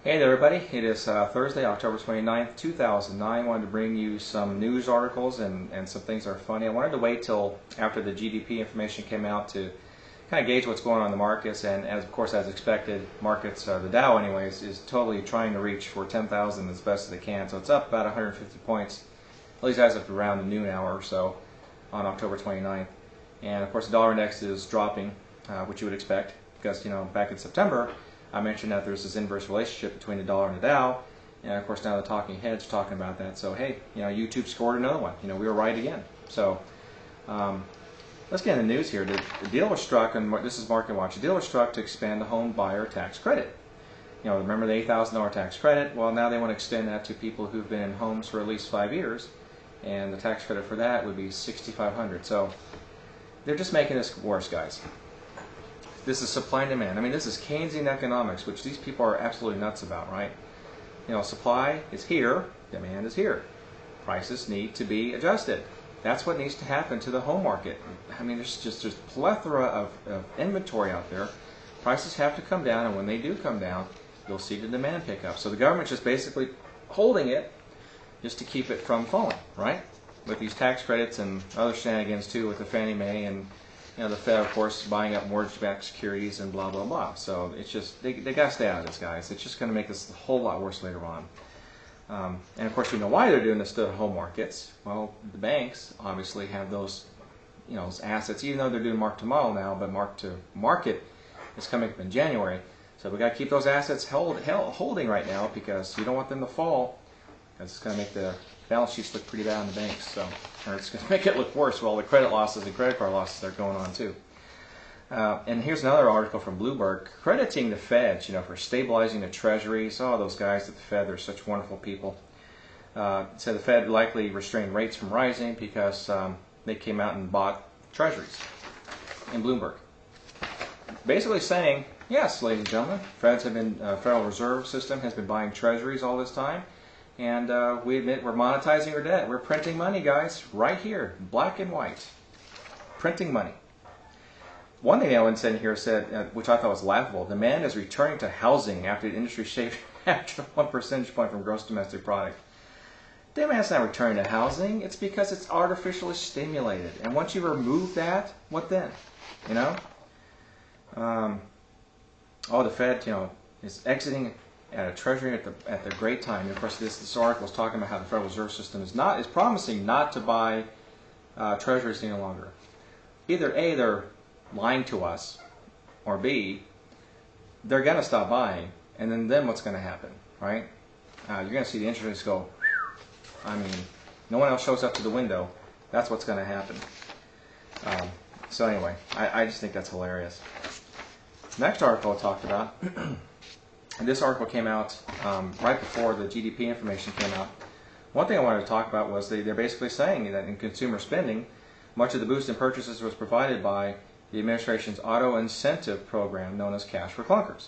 Hey there everybody, it is Thursday, October 29th, 2009. I wanted to bring you some news articles and some things that are funny. I wanted to wait till after the GDP information came out to kind of gauge what's going on in the markets, and of course as expected, markets, the Dow anyways, is totally trying to reach for 10,000 as best as they can. So it's up about 150 points, at least as of around the noon hour or so on October 29th. And of course the dollar index is dropping, which you would expect, because back in September I mentioned that there's this inverse relationship between the dollar and the Dow, and of course now the talking heads are talking about that. So hey, YouTube scored another one. We were right again. So let's get in the news here. The deal was struck, and this is Market Watch. The deal was struck to expand the home buyer tax credit. Remember the $8,000 tax credit? Well, now they want to extend that to people who've been in homes for at least 5 years, and the tax credit for that would be $6,500. So they're just making this worse, guys. This is supply and demand. I mean, this is Keynesian economics, which these people are absolutely nuts about, right? Supply is here, demand is here. Prices need to be adjusted. That's what needs to happen to the home market. I mean, there's plethora of inventory out there. Prices have to come down, and when they do come down, you'll see the demand pick up. So the government's just basically holding it just to keep it from falling, right? With these tax credits and other shenanigans too, with the Fannie Mae and the Fed, of course, buying up mortgage-backed securities and blah, blah, blah. So it's just, they got to stay out of this, guys. It's just going to make this a whole lot worse later on. And of course, you know why they're doing this to the home markets. Well, the banks obviously have those, those assets, even though they're doing mark-to-model now, but mark-to-market is coming up in January. So we got to keep those assets holding right now, because you don't want them to fall, because it's going to make the balance sheets look pretty bad on the banks. Or it's going to make it look worse with all the credit losses and credit card losses that are going on too. And here's another article from Bloomberg crediting the Feds, for stabilizing the Treasuries. Oh, those guys at the Fed, they're such wonderful people. So the Fed likely restrained rates from rising because they came out and bought Treasuries in Bloomberg. Basically saying, yes, ladies and gentlemen, Federal Reserve System has been buying Treasuries all this time. And we admit we're monetizing our debt. We're printing money, guys, right here, black and white. Printing money. One thing Ellen said here said, which I thought was laughable, demand is returning to housing after the industry shaved after 1 percentage point from gross domestic product. Demand's not returning to housing. It's because it's artificially stimulated. And once you remove that, what then? Oh, the Fed, is exiting at a Treasury at the great time. And of course, this article is talking about how the Federal Reserve System is promising not to buy Treasuries any longer. Either A, they're lying to us, or B, they're going to stop buying, and then what's going to happen, right? You're going to see the interest rates go. I mean, no one else shows up to the window. That's what's going to happen. So anyway, I just think that's hilarious. Next article I talked about. And this article came out right before the GDP information came out. One thing I wanted to talk about was they're basically saying that in consumer spending, much of the boost in purchases was provided by the administration's auto incentive program known as Cash for Clunkers,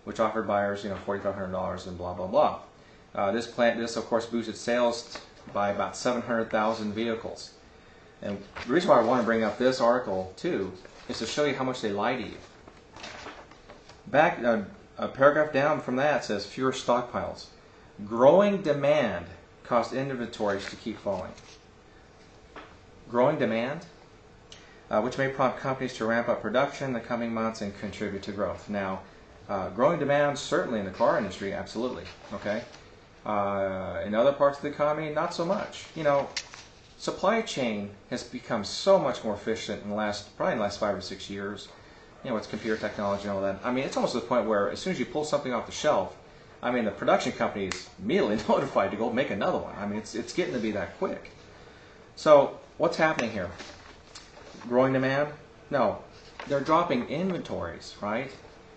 which offered buyers $4,500 and blah, blah, blah. This of course boosted sales by about 700,000 vehicles. And the reason why I want to bring up this article too is to show you how much they lie to you. Back a paragraph down from that says fewer stockpiles. Growing demand caused inventories to keep falling. Growing demand, which may prompt companies to ramp up production in the coming months and contribute to growth. Now, growing demand certainly in the car industry, absolutely. Okay. In other parts of the economy, not so much. Supply chain has become so much more efficient probably in the last 5 or 6 years. With computer technology and all that. I mean, it's almost to the point where as soon as you pull something off the shelf, I mean, the production company is immediately notified to go make another one. I mean, it's getting to be that quick. So what's happening here? Growing demand? No. They're dropping inventories, right?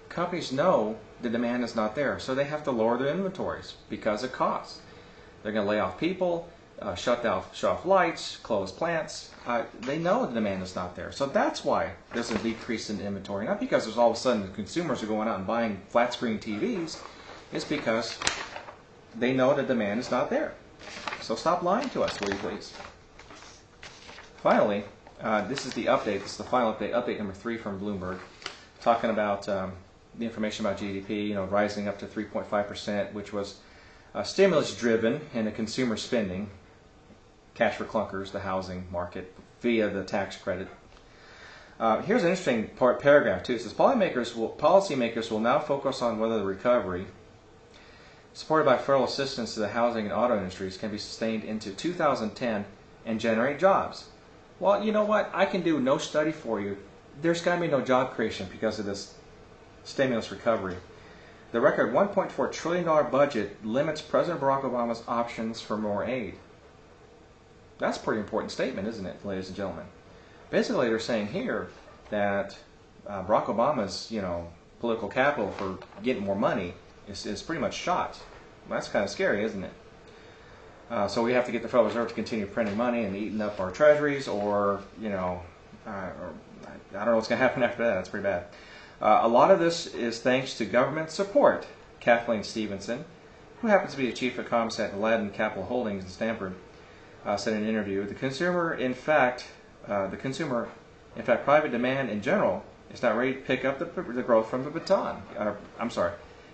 Companies know the demand is not there, so they have to lower their inventories because of costs. They're going to lay off people, shut off lights, close plants. They know the demand is not there. So that's why there's a decrease in inventory. Not because there's all of a sudden the consumers are going out and buying flat screen TVs. It's because they know the demand is not there. So stop lying to us, will you please? Finally, this is the update. This is the final update, update number 3 from Bloomberg, talking about the information about GDP, rising up to 3.5%, which was stimulus driven in the consumer spending, cash for clunkers, the housing market, via the tax credit. Here's an interesting paragraph too. It says policymakers will now focus on whether the recovery, supported by federal assistance to the housing and auto industries, can be sustained into 2010 and generate jobs. Well, you know what? I can do no study for you. There's got to be no job creation because of this stimulus recovery. The record $1.4 trillion budget limits President Barack Obama's options for more aid. That's a pretty important statement, isn't it, ladies and gentlemen? Basically, they're saying here that Barack Obama's, political capital for getting more money is pretty much shot. Well, that's kind of scary, isn't it? So we have to get the Federal Reserve to continue printing money and eating up our treasuries, or I don't know what's going to happen after that. That's pretty bad. A lot of this is thanks to government support. Kathleen Stevenson, who happens to be the chief economist at Aladdin Capital Holdings in Stanford, said in an interview, the consumer, in fact, private demand in general is not ready to pick up the growth from the baton.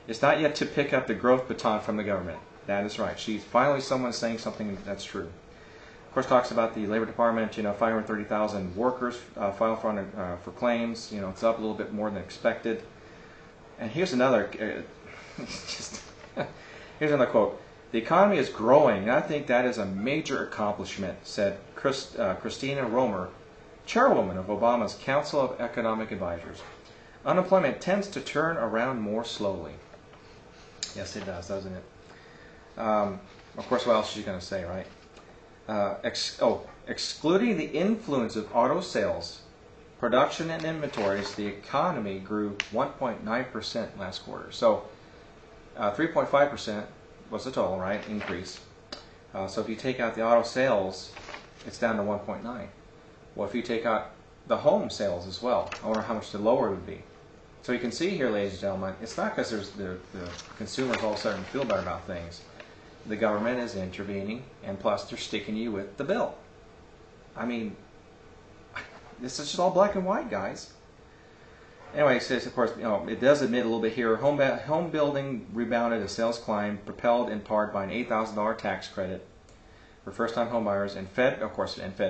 It's not yet to pick up the growth baton from the government. That is right. She's finally someone saying something that's true. Of course, talks about the Labor Department. 530,000 workers filed for claims. It's up a little bit more than expected. And here's another. Here's another quote. The economy is growing, and I think that is a major accomplishment, said Christina Romer, chairwoman of Obama's Council of Economic Advisors. Unemployment tends to turn around more slowly. Yes, it does, doesn't it? Of course, what else is she going to say, right? Excluding the influence of auto sales, production, and inventories, the economy grew 1.9% last quarter. So 3.5% was the total, right? Increase. So if you take out the auto sales, it's down to 1.9. Well, if you take out the home sales as well, I wonder how much the lower it would be. So you can see here, ladies and gentlemen, it's not because the consumers all of a sudden feel better about things. The government is intervening, and plus they're sticking you with the bill. I mean, this is just all black and white, guys. Anyway, it says, of course, it does admit a little bit here. Home building rebounded as sales climbed, propelled in part by an $8,000 tax credit for first-time homebuyers, and Fed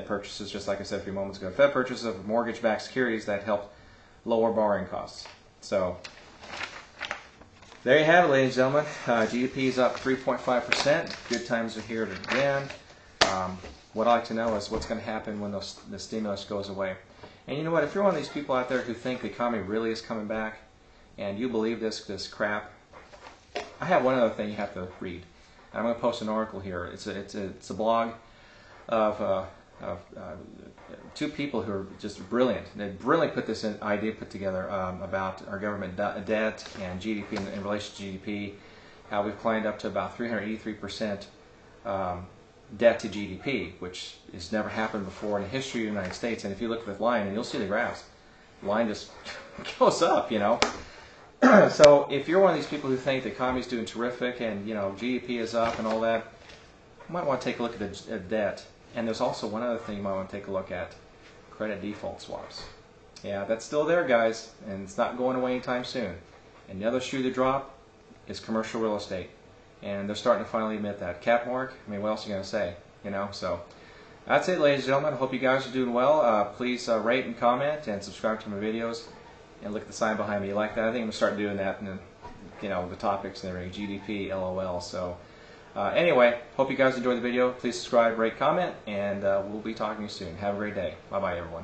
purchases, just like I said a few moments ago, Fed purchases of mortgage-backed securities that helped lower borrowing costs. So there you have it, ladies and gentlemen. GDP is up 3.5%. Good times are here again. What I'd like to know is what's going to happen when the stimulus goes away. And you know what? If you're one of these people out there who think the economy really is coming back, and you believe this crap, I have one other thing you have to read. I'm going to post an article here. It's a blog of two people who are just brilliant. They brilliantly put this idea together about our government debt and GDP in relation to GDP, how we've climbed up to about 383% debt to GDP, which has never happened before in the history of the United States. And if you look at the line, and you'll see the graphs, the line just goes up, So if you're one of these people who think the economy is doing terrific and GDP is up and all that, you might want to take a look at the debt. And there's also one other thing you might want to take a look at: credit default swaps. Yeah, that's still there, guys, and it's not going away anytime soon. And the other shoe to drop is commercial real estate. And they're starting to finally admit that. Cap mark, I mean, what else are you going to say? So that's it, ladies and gentlemen. I hope you guys are doing well. Please rate and comment and subscribe to my videos. And look at the sign behind me. You like that? I think I'm going to start doing that in the topics and everything. GDP, LOL. So anyway, hope you guys enjoyed the video. Please subscribe, rate, comment, and we'll be talking to you soon. Have a great day. Bye-bye, everyone.